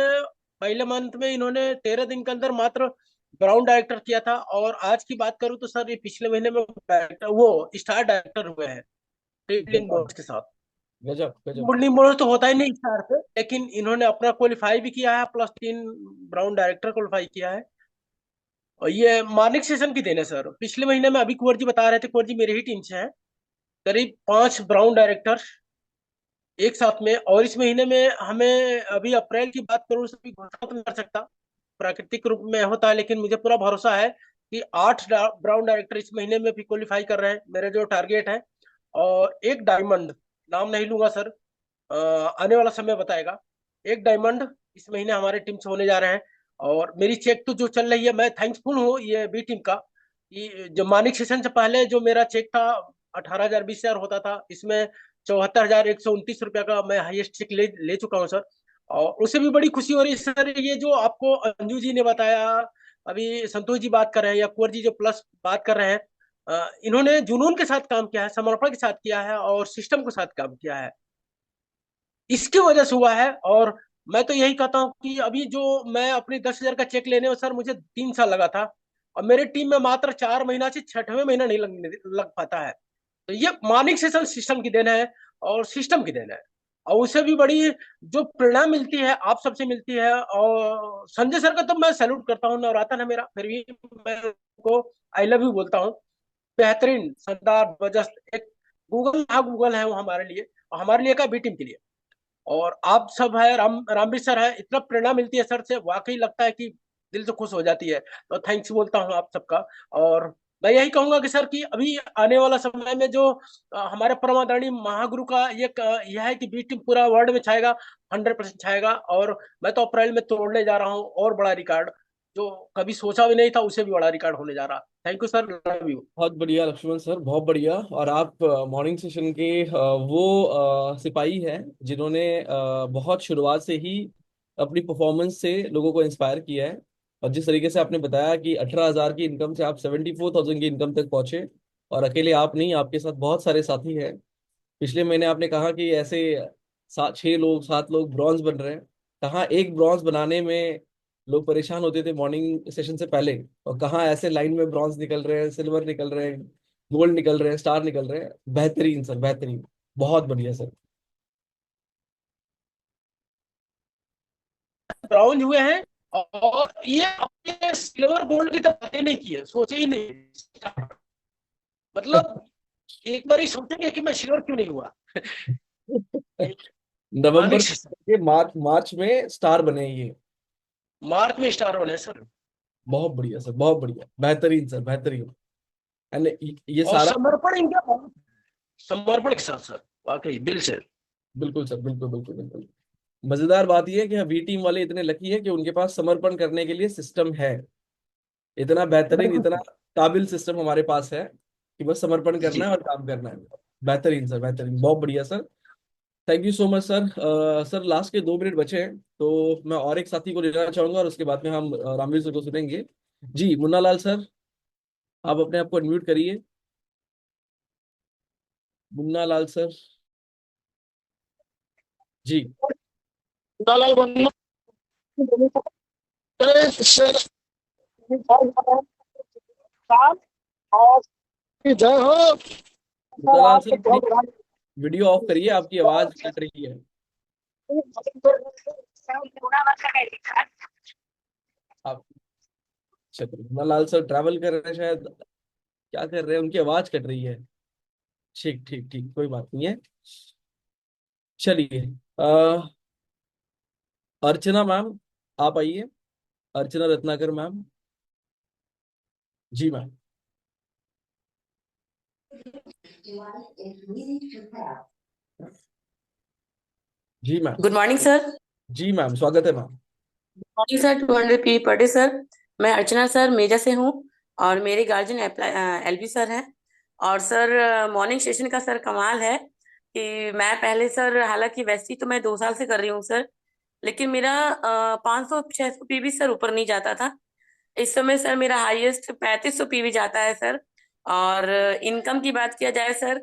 पहले मंथ में इन्होंने 13 दिन के अंदर मात्र ब्राउन डायरेक्टर किया था। और आज की बात करूं तो सर ये पिछले महीने में वो स्टार डायरेक्टर हुए हैं ट्रेनिंग गजब बोर्ड के साथ। गजब गजब। ट्रेनिंग बोर्ड तो होता ही नहीं स्टार पे, लेकिन इन्होंने अपना क्वालिफाई भी किया है, प्लस 3 ब्राउन डायरेक्टर क्वालिफाई किया है। और ये मार्निंग सेशन की देन है सर। पिछले महीने में अभी कुंवर जी बता रहे थे, कुंवर जी मेरी ही टीम से है, करीब 5 ब्राउन डायरेक्टर एक साथ में। और इस महीने में हमें अभी अप्रैल की बात करूं, सभी घोषणा तो नहीं कर सकता, प्राकृतिक रूप में होता है, लेकिन मुझे पूरा भरोसा है कि 8 ब्राउन डायरेक्टर इस महीने में भी क्वालिफाई कर रहे हैं, मेरे जो टारगेट है। और एक डायमंड, नाम नहीं लूंगा सर, आने वाला समय बताएगा। एक डायमंड इस महीने हमारे टीम से होने जा रहे हैं। और मेरी चेक तो जो चल रही है, मैं थैंक्सफुल हूँ ये बी टीम का। कि जो मानिक सेशन से पहले जो मेरा चेक था 18,000 20,000 होता था, इसमें 74,129 रुपया का मैं हाईएस्ट चेक ले चुका हूँ सर। और उससे भी बड़ी खुशी हो रही है सर, ये जो आपको अंजू जी ने बताया, अभी संतोष जी बात कर रहे हैं या कुंवर जी जो प्लस बात कर रहे हैं, इन्होंने जुनून के साथ काम किया है, समर्पण के साथ किया है और सिस्टम के साथ काम किया है, इसकी वजह से हुआ है। और मैं तो यही कहता हूँ कि अभी जो मैं अपनी 10,000 का चेक लेने में सर मुझे 3 साल लगा था, और मेरे टीम में मात्र 4 महीना से 6वें महीना नहीं लग पाता है। तो ये मानिक सेशन सिस्टम की देन है और सिस्टम की देन है। और उससे भी बड़ी जो प्रेरणा मिलती है आप सबसे मिलती है। और संजय सर का तो मैं सैल्यूट करता हूँ, नवरातन है मेरा, फिर भी मैं उनको आई लव यू बोलता हूँ। बेहतरीन, शानदार, जबरदस्त, एक गूगल, हाँ गूगल है वो हमारे लिए, और हमारे लिए का बी टीम के लिए। और आप सब है, रामवीर सर है, इतना प्रेरणा मिलती है सर से, वाकई लगता है कि दिल से खुश हो जाती है। तो थैंक्स बोलता हूँ आप सबका। और मैं यही कहूंगा कि सर कि अभी आने वाला समय में जो हमारे परम आदरणीय महागुरु का ये यह है कि बी टीम पूरा वर्ल्ड में छाएगा, 100% छाएगा। और मैं तो अप्रैल में तोड़ने जा रहा हूँ और बड़ा रिकॉर्ड, जो कभी सोचा भी नहीं था, उससे भी बड़ा रिकॉर्ड होने जा रहा। Thank you sir, love you. बहुत बढ़िया लक्ष्मण सर, बहुत बढ़िया। और आप मॉर्निंग सेशन के वो सिपाही हैं जिन्होंने बहुत शुरुआत से ही अपनी परफॉर्मेंस से लोगों को इंस्पायर किया है। और जिस तरीके से आपने बताया कि 18,000 की इनकम से आप 74,000 की इनकम तक पहुंचे, और अकेले आप नहीं, आपके साथ बहुत सारे साथी हैं। पिछले महीने आपने कहा कि ऐसे 6 लोग 7 लोग ब्रॉन्ज बन रहे हैं। कहाँ एक ब्रॉन्ज बनाने में लोग परेशान होते थे मॉर्निंग सेशन से पहले, और कहाँ ऐसे लाइन में ब्रॉन्ज निकल रहे हैं, सिल्वर निकल रहे हैं, गोल्ड निकल रहे हैं, स्टार निकल रहे हैं। बेहतरीन सर, बेहतरीन, बहुत बढ़िया सर। ब्राउन हुए हैं, और ये अपने सिल्वर गोल्ड की तो बातें नहीं की है, सोचे ही नहीं। मतलब एक बार ही सोचेंगे कि मैं श्योर क्यों नहीं हुआ। नवंबर के मार्च में स्टार बने ये। मार्च में स्टार होने सर। बहुत बढ़िया सर, बहुत बढ़िया, बेहतरीन सर, बेहतरीन। एंड ये और सारा समर्पण इनका बहुत, समर्पण के साथ सर, वाकई दिल से। बिल्कुल सर, बिल्कुल बिल्कुल बिल्कुल। मजेदार बात यह है कि वी टीम वाले इतने लकी है कि उनके पास समर्पण करने के लिए सिस्टम है। इतना बेहतरीन, इतना काबिल सिस्टम हमारे पास है कि बस समर्पण करना है और काम करना है। बेहतरीन सर, बेहतरीन, बहुत बढ़िया sir. Thank you so much sir. Sir last के 2 मिनट बचे हैं, तो मैं और एक साथी को लेना चाहूंगा और उसके बाद में हम रामवीर सर को सुनेंगे। जी, मुन्ना लाल सर, आप अपने आप को अनम्यूट करिए। Munna Lal sir ji. Munna Lal sir, please video off करिए, आपकी आवाज कट रही है। आप मुन्ना लाल सर ट्रैवल कर रहे हैं शायद, क्या कर रहे हैं, उनकी आवाज कट रही है। ठीक ठीक ठीक, कोई बात नहीं है। चलिए, अर्चना मैम, आप आइए। अर्चना रत्नाकर मैम। जी मैम। जी मैम। Good morning sir. जी मैम, स्वागत है ma'am. Morning sir, 200 P per day sir. मैं अर्चना सर मेजा से हूँ, और मेरे गार्जियन एलबी सर हैं। और सर मॉर्निंग सेशन का सर कमाल है कि मैं पहले सर, हालांकि वैसी तो मैं 2 साल से कर रही हूँ सर, लेकिन मेरा 500-600 पीवी सर ऊपर नहीं जाता था। इस समय सर मेरा हाईएस्ट 3500 पीवी जाता है सर। और इनकम की बात किया जाए सर,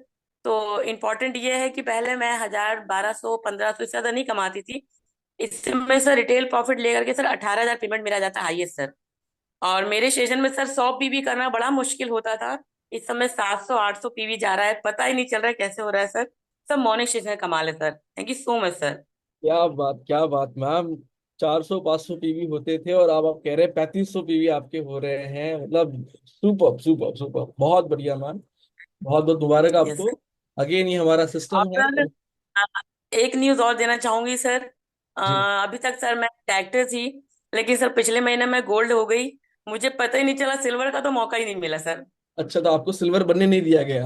तो इम्पोर्टेंट ये है कि पहले मैं 1000, 1200, 1500 से ज्यादा नहीं कमाती थी। इस समय सर रिटेल प्रॉफिट लेकर के सर 18,000 पेमेंट मेरा जाता है हाईएस्ट सर। और मेरे सेशन में सर 100 पीवी करना बड़ा मुश्किल होता था। इस समय 700-800 पीवी जा रहा है, पता ही नहीं चल रहा है कैसे हो रहा है सर। सब मॉर्निंग सेशन का कमाल है sir. Thank you so much sir. क्या बात, क्या बात मैम। 400-500 पीवी होते थे और अब आप कह रहे हैं 3500 पीवी आपके हो रहे हैं, मतलब सुपर सुपर सुपर, बहुत बढ़िया मैम। बहुत बहुत मुबारक यस आपको। सर। अगेन ये हमारा और सिस्टम है। सर एक न्यूज और देना चाहूंगी सर। जी। अभी तक सर मैं डायरेक्टर थी, लेकिन सर पिछले महीने मैं गोल्ड हो गई। मुझे पता ही नहीं चला, सिल्वर का तो मौका ही नहीं मिला सर। अच्छा, तो आपको सिल्वर बनने नहीं दिया गया।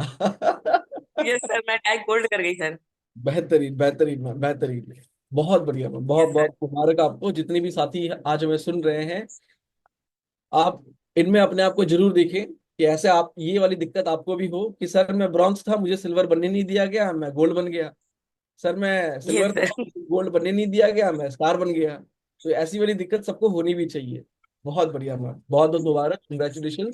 यस सर, मैं डायरेक्ट गोल्ड कर गई सर। बेहतरीन, बेहतरीन मैम, बेहतरीन। बहुत बढ़िया मैम, बहुत यस सर। बहुत मुबारक आपको। जितने भी साथी आज हमें सुन रहे हैं, आप इनमें अपने आप को जरूर देखें कि ऐसे आप, ये वाली दिक्कत आपको भी हो कि सर मैं ब्रॉन्ज था, मुझे सिल्वर बनने नहीं दिया गया, मैं गोल्ड बन गया। सर मैं सिल्वर यस था, सर। गोल्ड बनने नहीं दिया गया, मैं स्टार बन गया। तो ऐसी वाली दिक्कत सबको होनी भी चाहिए। बहुत बढ़िया मैम, बहुत बहुत मुबारक, कंग्रेचुलेशन।